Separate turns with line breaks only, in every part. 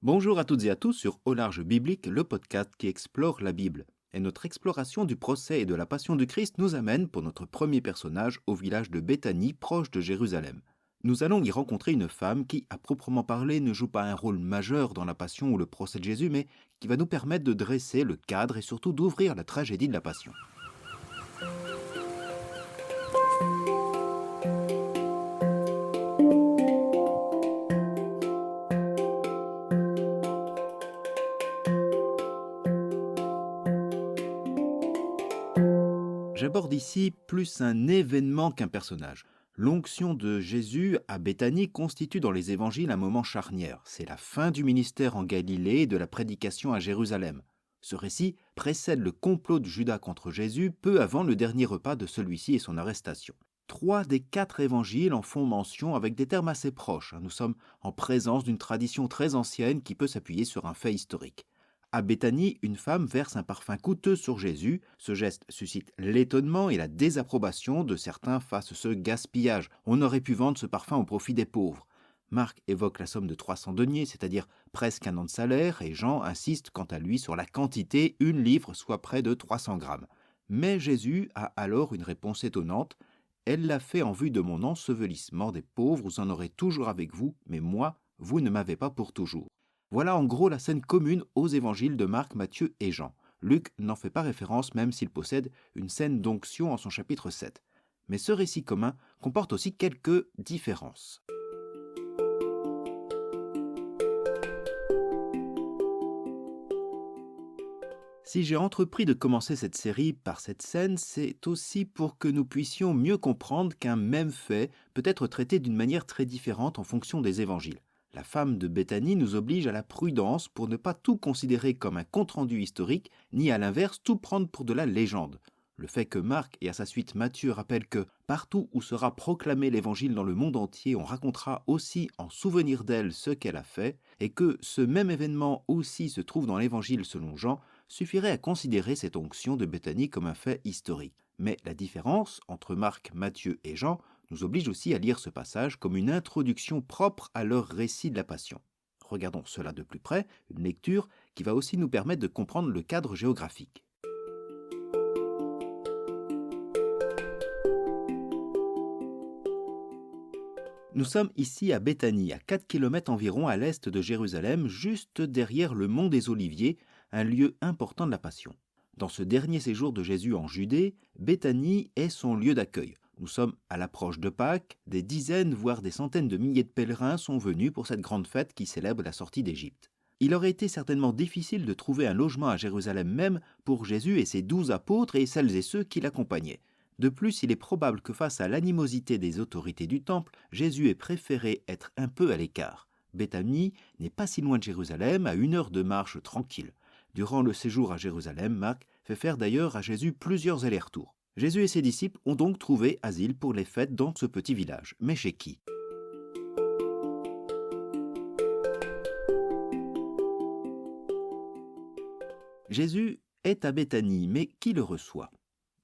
Bonjour à toutes et à tous sur Au large biblique, le podcast qui explore la Bible. Et notre exploration du procès et de la passion du Christ nous amène pour notre premier personnage au village de Béthanie, proche de Jérusalem. Nous allons y rencontrer une femme qui, à proprement parler, ne joue pas un rôle majeur dans la passion ou le procès de Jésus, mais qui va nous permettre de dresser le cadre et surtout d'ouvrir la tragédie de la passion. J'aborde ici plus un événement qu'un personnage. L'onction de Jésus à Béthanie constitue dans les évangiles un moment charnière. C'est la fin du ministère en Galilée et de la prédication à Jérusalem. Ce récit précède le complot de Judas contre Jésus peu avant le dernier repas de celui-ci et son arrestation. 3 des 4 évangiles en font mention avec des termes assez proches. Nous sommes en présence d'une tradition très ancienne qui peut s'appuyer sur un fait historique. À Béthanie, une femme verse un parfum coûteux sur Jésus. Ce geste suscite l'étonnement et la désapprobation de certains face à ce gaspillage. On aurait pu vendre ce parfum au profit des pauvres. Marc évoque la somme de 300 deniers, c'est-à-dire presque un an de salaire, et Jean insiste quant à lui sur la quantité, 1 livre, soit près de 300 grammes. Mais Jésus a alors une réponse étonnante. Elle l'a fait en vue de mon ensevelissement des pauvres, vous en aurez toujours avec vous, mais moi, vous ne m'avez pas pour toujours. Voilà en gros la scène commune aux évangiles de Marc, Matthieu et Jean. Luc n'en fait pas référence même s'il possède une scène d'onction en son chapitre 7. Mais ce récit commun comporte aussi quelques différences. Si j'ai entrepris de commencer cette série par cette scène, c'est aussi pour que nous puissions mieux comprendre qu'un même fait peut être traité d'une manière très différente en fonction des évangiles. La femme de Béthanie nous oblige à la prudence pour ne pas tout considérer comme un compte-rendu historique, ni à l'inverse tout prendre pour de la légende. Le fait que Marc et à sa suite Matthieu rappellent que partout où sera proclamé l'évangile dans le monde entier, on racontera aussi en souvenir d'elle ce qu'elle a fait, et que ce même événement aussi se trouve dans l'évangile selon Jean, suffirait à considérer cette onction de Béthanie comme un fait historique. Mais la différence entre Marc, Matthieu et Jean nous oblige aussi à lire ce passage comme une introduction propre à leur récit de la Passion. Regardons cela de plus près, une lecture qui va aussi nous permettre de comprendre le cadre géographique. Nous sommes ici à Béthanie, à 4 km environ à l'est de Jérusalem, juste derrière le mont des Oliviers, un lieu important de la Passion. Dans ce dernier séjour de Jésus en Judée, Béthanie est son lieu d'accueil. Nous sommes à l'approche de Pâques, des dizaines voire des centaines de milliers de pèlerins sont venus pour cette grande fête qui célèbre la sortie d'Égypte. Il aurait été certainement difficile de trouver un logement à Jérusalem même pour Jésus et ses 12 apôtres et celles et ceux qui l'accompagnaient. De plus, il est probable que face à l'animosité des autorités du temple, Jésus ait préféré être un peu à l'écart. Béthanie n'est pas si loin de Jérusalem, à 1 heure de marche tranquille. Durant le séjour à Jérusalem, Marc fait faire d'ailleurs à Jésus plusieurs allers-retours. Jésus et ses disciples ont donc trouvé asile pour les fêtes dans ce petit village. Mais chez qui ? Jésus est à Béthanie, mais qui le reçoit ?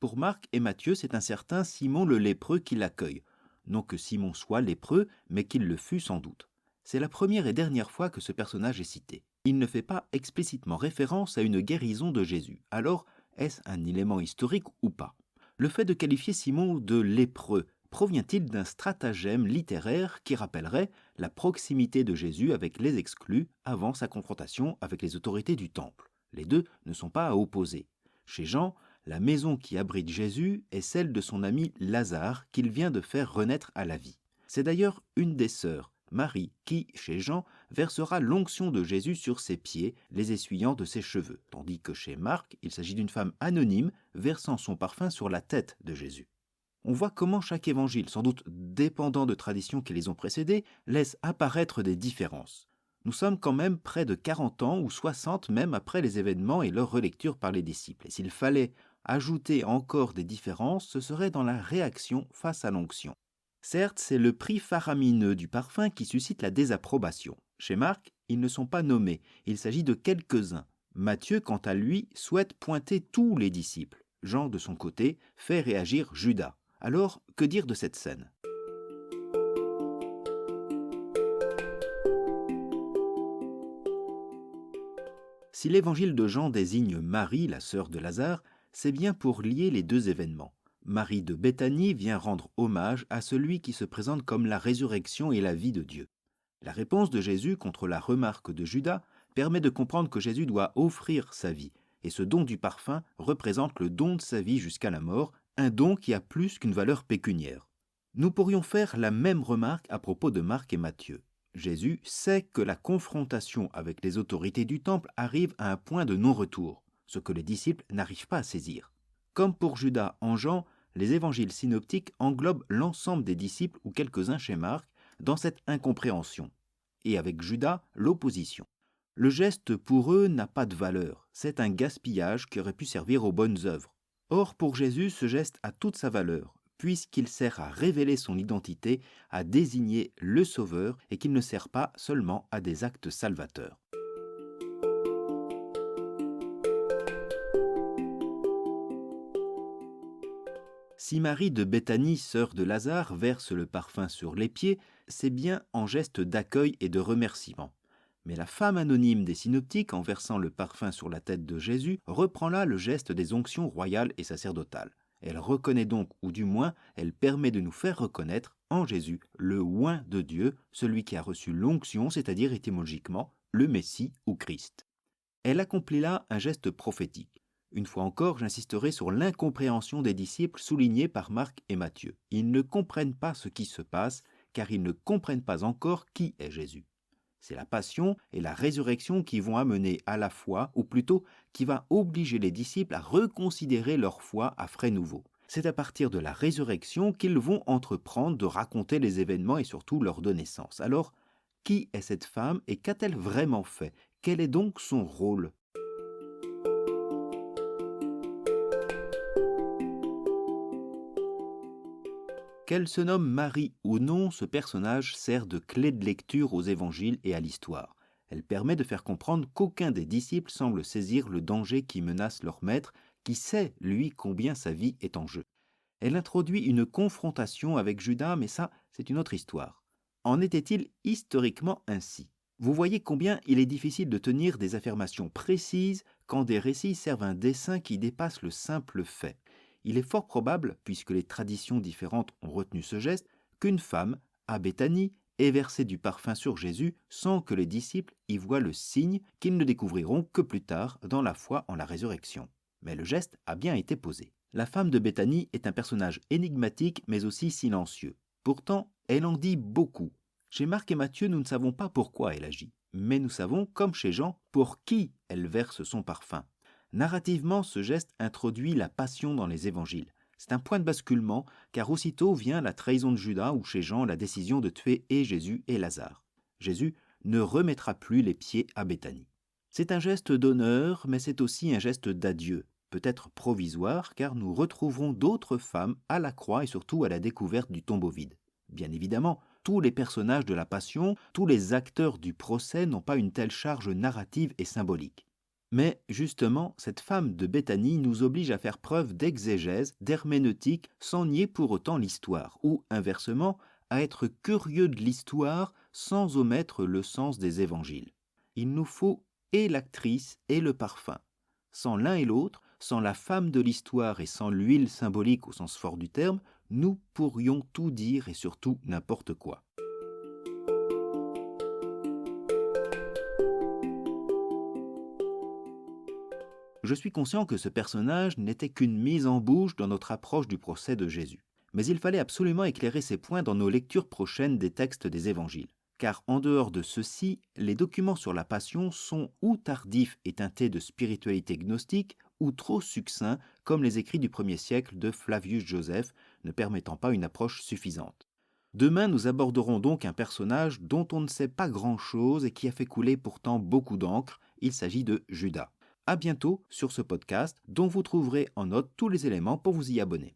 Pour Marc et Matthieu, c'est un certain Simon le lépreux qui l'accueille. Non que Simon soit lépreux, mais qu'il le fût sans doute. C'est la première et dernière fois que ce personnage est cité. Il ne fait pas explicitement référence à une guérison de Jésus. Alors, est-ce un élément historique ou pas ? Le fait de qualifier Simon de lépreux provient-il d'un stratagème littéraire qui rappellerait la proximité de Jésus avec les exclus avant sa confrontation avec les autorités du temple ? Les deux ne sont pas à opposer. Chez Jean, la maison qui abrite Jésus est celle de son ami Lazare qu'il vient de faire renaître à la vie. C'est d'ailleurs une des sœurs, Marie, qui, chez Jean, versera l'onction de Jésus sur ses pieds, les essuyant de ses cheveux, tandis que chez Marc, il s'agit d'une femme anonyme versant son parfum sur la tête de Jésus. On voit comment chaque évangile, sans doute dépendant de traditions qui les ont précédés, laisse apparaître des différences. Nous sommes quand même près de 40 ans ou 60 même après les événements et leur relecture par les disciples. Et s'il fallait ajouter encore des différences, ce serait dans la réaction face à l'onction. Certes, c'est le prix faramineux du parfum qui suscite la désapprobation. Chez Marc, ils ne sont pas nommés, il s'agit de quelques-uns. Matthieu, quant à lui, souhaite pointer tous les disciples. Jean, de son côté, fait réagir Judas. Alors, que dire de cette scène ? Si l'évangile de Jean désigne Marie, la sœur de Lazare, c'est bien pour lier les deux événements. Marie de Béthanie vient rendre hommage à celui qui se présente comme la résurrection et la vie de Dieu. La réponse de Jésus contre la remarque de Judas permet de comprendre que Jésus doit offrir sa vie, et ce don du parfum représente le don de sa vie jusqu'à la mort, un don qui a plus qu'une valeur pécuniaire. Nous pourrions faire la même remarque à propos de Marc et Matthieu. Jésus sait que la confrontation avec les autorités du temple arrive à un point de non-retour, ce que les disciples n'arrivent pas à saisir. Comme pour Judas en Jean, les évangiles synoptiques englobent l'ensemble des disciples ou quelques-uns chez Marc dans cette incompréhension. Et avec Judas, l'opposition. Le geste pour eux n'a pas de valeur, c'est un gaspillage qui aurait pu servir aux bonnes œuvres. Or pour Jésus, ce geste a toute sa valeur, puisqu'il sert à révéler son identité, à désigner le Sauveur et qu'il ne sert pas seulement à des actes salvateurs. Si Marie de Béthanie, sœur de Lazare, verse le parfum sur les pieds, c'est bien en geste d'accueil et de remerciement. Mais la femme anonyme des synoptiques, en versant le parfum sur la tête de Jésus, reprend là le geste des onctions royales et sacerdotales. Elle reconnaît donc, ou du moins, elle permet de nous faire reconnaître en Jésus le oint de Dieu, celui qui a reçu l'onction, c'est-à-dire étymologiquement le Messie ou Christ. Elle accomplit là un geste prophétique. Une fois encore, j'insisterai sur l'incompréhension des disciples soulignée par Marc et Matthieu. Ils ne comprennent pas ce qui se passe, car ils ne comprennent pas encore qui est Jésus. C'est la passion et la résurrection qui vont amener à la foi, ou plutôt qui va obliger les disciples à reconsidérer leur foi à frais nouveaux. C'est à partir de la résurrection qu'ils vont entreprendre de raconter les événements et surtout leur donner sens. Alors, qui est cette femme et qu'a-t-elle vraiment fait? Quel est donc son rôle? Qu'elle se nomme Marie ou non, ce personnage sert de clé de lecture aux évangiles et à l'histoire. Elle permet de faire comprendre qu'aucun des disciples semble saisir le danger qui menace leur maître, qui sait, lui, combien sa vie est en jeu. Elle introduit une confrontation avec Judas, mais ça, c'est une autre histoire. En était-il historiquement ainsi? Vous voyez combien il est difficile de tenir des affirmations précises quand des récits servent un dessein qui dépasse le simple fait. Il est fort probable, puisque les traditions différentes ont retenu ce geste, qu'une femme, à Béthanie, ait versé du parfum sur Jésus sans que les disciples y voient le signe qu'ils ne découvriront que plus tard dans la foi en la résurrection. Mais le geste a bien été posé. La femme de Béthanie est un personnage énigmatique mais aussi silencieux. Pourtant, elle en dit beaucoup. Chez Marc et Matthieu, nous ne savons pas pourquoi elle agit, mais nous savons, comme chez Jean, pour qui elle verse son parfum. Narrativement, ce geste introduit la passion dans les évangiles. C'est un point de basculement, car aussitôt vient la trahison de Judas ou chez Jean la décision de tuer et Jésus et Lazare. Jésus ne remettra plus les pieds à Béthanie. C'est un geste d'honneur, mais c'est aussi un geste d'adieu, peut-être provisoire, car nous retrouverons d'autres femmes à la croix et surtout à la découverte du tombeau vide. Bien évidemment, tous les personnages de la Passion, tous les acteurs du procès n'ont pas une telle charge narrative et symbolique. Mais justement, cette femme de Béthanie nous oblige à faire preuve d'exégèse, d'herméneutique, sans nier pour autant l'histoire, ou inversement, à être curieux de l'histoire sans omettre le sens des évangiles. Il nous faut et l'actrice et le parfum. Sans l'un et l'autre, sans la femme de l'histoire et sans l'huile symbolique au sens fort du terme, nous pourrions tout dire et surtout n'importe quoi. Je suis conscient que ce personnage n'était qu'une mise en bouche dans notre approche du procès de Jésus. Mais il fallait absolument éclairer ces points dans nos lectures prochaines des textes des évangiles. Car en dehors de ceux-ci, les documents sur la Passion sont ou tardifs et teintés de spiritualité gnostique, ou trop succincts, comme les écrits du 1er siècle de Flavius Joseph, ne permettant pas une approche suffisante. Demain, nous aborderons donc un personnage dont on ne sait pas grand-chose et qui a fait couler pourtant beaucoup d'encre. Il s'agit de Judas. À bientôt sur ce podcast, dont vous trouverez en note tous les éléments pour vous y abonner.